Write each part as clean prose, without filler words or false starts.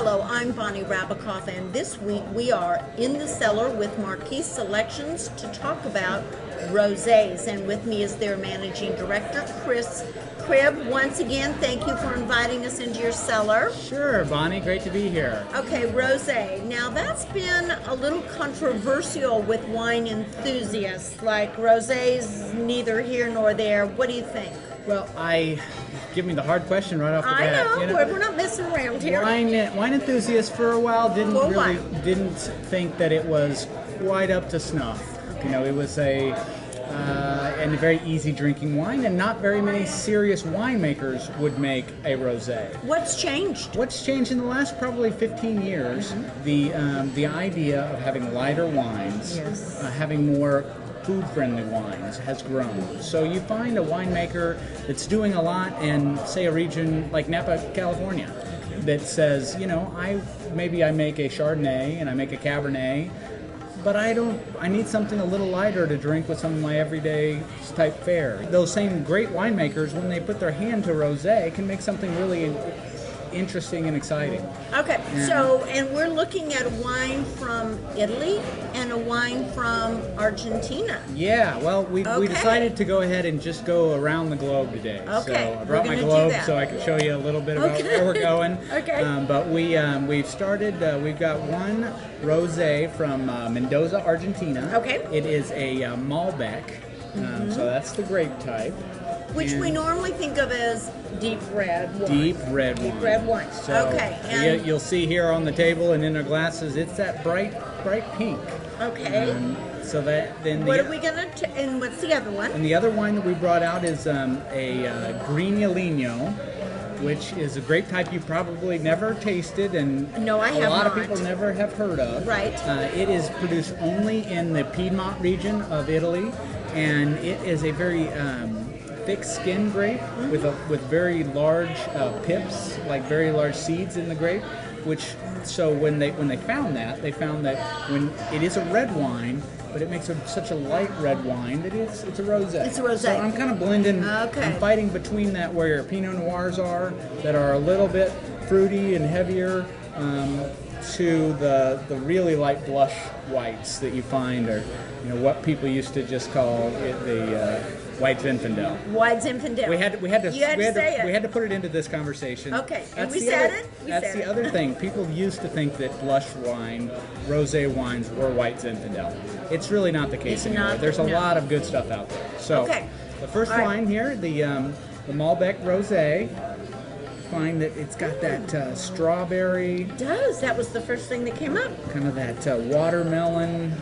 Hello, I'm Bonnie Rabikoff, and this week we are in the cellar with Marquee Selections to talk about rosés. And with me is their managing director, Chris Cribb. Once again, thank you for inviting us into your cellar. Sure, Bonnie, great to be here. Okay, rosé. Now that's been a little controversial with wine enthusiasts. Like rosés, neither here nor there. What do you think? Well, give me the hard question right off the bat. I know, we're not messing around here. Wine enthusiasts for a while didn't think that it was quite up to snuff. You know, it was a very easy drinking wine, and not very many serious winemakers would make a rosé. What's changed? What's changed in the last probably 15 years? The idea of having lighter wines, yes. Having more food-friendly wines has grown. So you find a winemaker that's doing a lot in, say, a region like Napa, California, that says, you know, maybe I make a Chardonnay and I make a Cabernet, but I need something a little lighter to drink with some of my everyday type fare. Those same great winemakers, when they put their hand to rosé, can make something really interesting and exciting. Okay, and we're looking at a wine from Italy and a wine from Argentina. Yeah, well, we decided to go ahead and just go around the globe today. Okay, so I brought my globe so I can show you a little bit about where we're going. Okay. But we've started. We've got one rosé from Mendoza, Argentina. Okay. It is a Malbec, so that's the grape type. Which we normally think of as deep red wine. Deep red wine. So, okay. And you'll see here on the table and in our glasses, it's that bright pink. Okay. So that then. What are we gonna? And what's the other one? And the other wine that we brought out is a Grignolinio, which is a grape type you probably never tasted, and no, I have a lot not. of people never have heard of. Right. It is produced only in the Piedmont region of Italy, and it is a very thick skin grape with very large pips, like very large seeds in the grape. So when they found that when it is a red wine, but it makes such a light red wine that it's a rosé. It's a rosé. So I'm kind of blending. Okay. I'm fighting between that where Pinot Noirs are, that are a little bit fruity and heavier, to the really light blush whites that you find are, you know, what people used to just call it the White Zinfandel. White Zinfandel. We had to put it into this conversation. Okay, and we said it. That's the other thing. People used to think that blush wine, rosé wines were White Zinfandel. It's really not the case anymore. There's a lot of good stuff out there. So the first wine here, the Malbec Rosé. Find that it's got that strawberry. It does. That was the first thing that came up. Kind of that watermelon.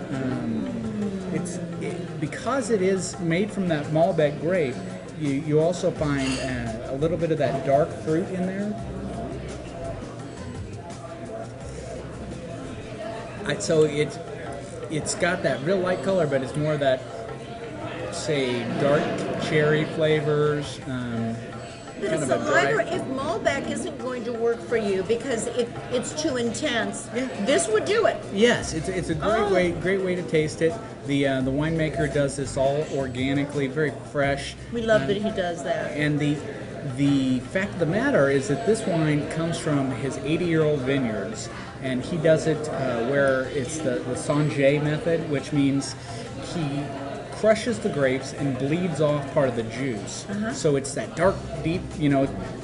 Because it is made from that Malbec grape, you also find a little bit of that dark fruit in there. So it's got that real light color, but it's more that, say, dark cherry flavors. But it's a lighter. If Malbec isn't going to work for you because it's too intense, this would do it. Yes, it's a great way to taste it. The winemaker does this all organically, very fresh. We love that he does that. And the fact of the matter is that this wine comes from his 80-year-old vineyards, and he does it where it's the Sanjay method, which means he crushes the grapes and bleeds off part of the juice. So it's that dark, deep,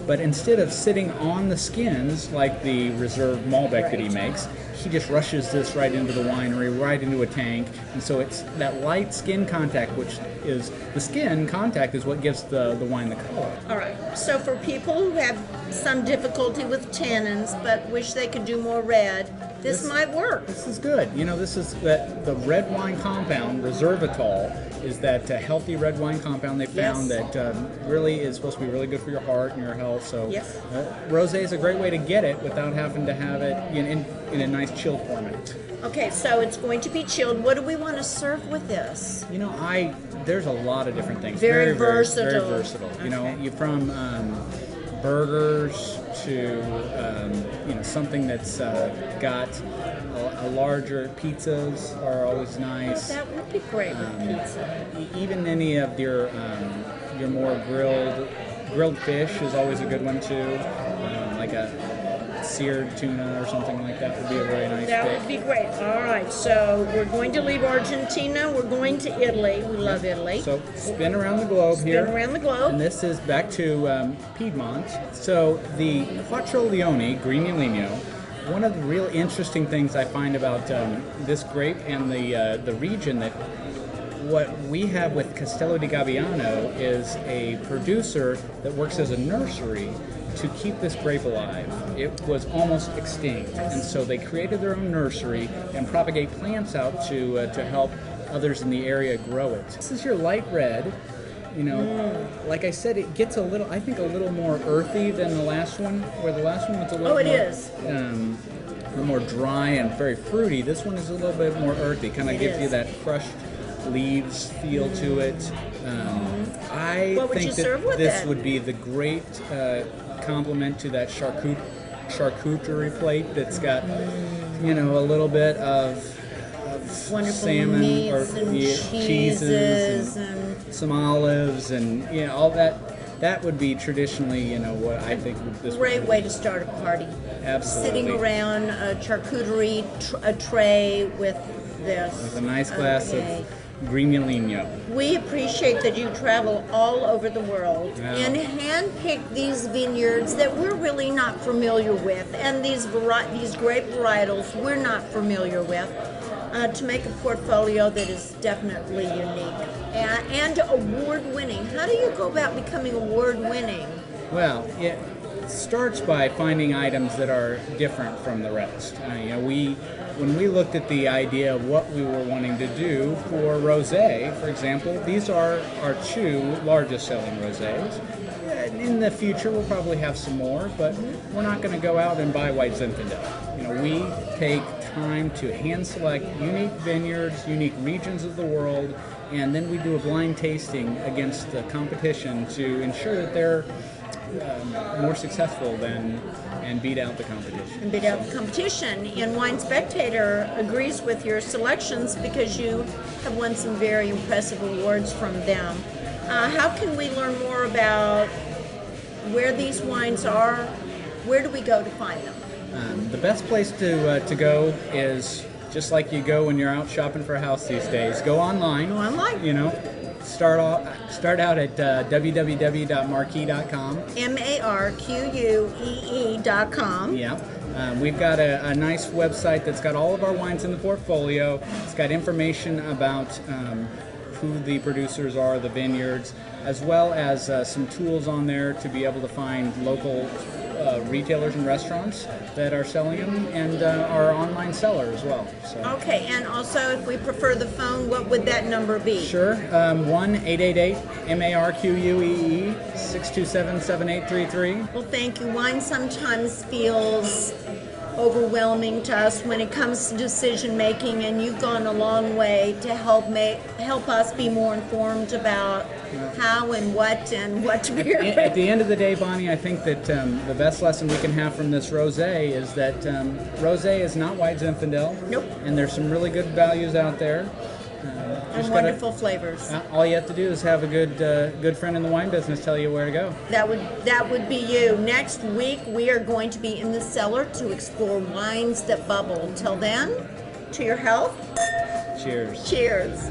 but instead of sitting on the skins like the reserve Malbec that he makes, he just rushes this right into the winery, right into a tank. And so it's that light skin contact, which is the skin contact is what gives the wine the color. All right. So for people who have some difficulty with tannins but wish they could do more red, this might work. This is good. This is the red wine compound, resveratrol, is that healthy red wine compound they found that really is supposed to be really good for your heart and your health. So rosé is a great way to get it without having to have it in a nice chilled format. Okay, so it's going to be chilled. What do we want to serve with this? There's a lot of different things. Very versatile. Very versatile. Okay. You from burgers to something that's got a larger pizzas are always nice. That would be great with pizza. Even any of your more grilled fish is always a good one too. Like a seared tuna or something like that would be a very nice That pick. would be great. All right, so we're going to leave Argentina. We're going to Italy. We love Italy. So spin around the globe here. Spin around the globe. And this is back to Piedmont. So the Quattro Leoni Grigniolinio, one of the real interesting things I find about this grape and the region, that what we have with Castello Di Gabiano is a producer that works as a nursery to keep this grape alive. It was almost extinct, and so they created their own nursery and propagate plants out to help others in the area grow it. This is your light red. You know, like I said, it gets a little more earthy than the last one, where the last one was a little a little more dry and very fruity. This one is a little bit more earthy, kind of gives you that crushed leaves feel to it. I think that this would be the great complement to that charcuterie plate that's got, you know, a little bit of wonderful salmon meats or and cheeses and some olives and, you know, all that. That would be traditionally, you know, what I think this great way to start a party. Absolutely. Sitting around a charcuterie a tray with this. With a nice glass of Grignolinio. We appreciate that you travel all over the world and handpick these vineyards that we're really not familiar with, and these grape varietals we're not familiar with, to make a portfolio that is definitely unique and award-winning. How do you go about becoming award-winning? Well, it starts by finding items that are different from the rest. You know, when we looked at the idea of what we were wanting to do for rosé, for example, these are our two largest selling rosés. In the future, we'll probably have some more, but we're not going to go out and buy White Zin. You know, we take time to hand select unique vineyards, unique regions of the world, and then we do a blind tasting against the competition to ensure that they're more successful and beat out the competition. And Wine Spectator agrees with your selections because you have won some very impressive awards from them. How can we learn more about where these wines are? Where do we go to find them? The best place to go is just like you go when you're out shopping for a house these days. Go online. You know, start out at www.marquee.com. MARQUEE.com. Yeah. We've got a nice website that's got all of our wines in the portfolio. It's got information about who the producers are, the vineyards, as well as some tools on there to be able to find local retailers and restaurants that are selling them, and our online seller as well. So. Okay, and also if we prefer the phone, what would that number be? Sure, 1-888-MARQUEE 627-7833. Well, thank you. Wine sometimes feels overwhelming to us when it comes to decision making, and you've gone a long way to help us be more informed about how and what to be. At the end of the day, Bonnie, I think that the best lesson we can have from this rosé is that rosé is not White Zinfandel. Nope. And there's some really good values out there. And wonderful flavors. All you have to do is have a good friend in the wine business tell you where to go. That would be you. Next week we are going to be in the cellar to explore wines that bubble. Until then, to your health. Cheers. Cheers.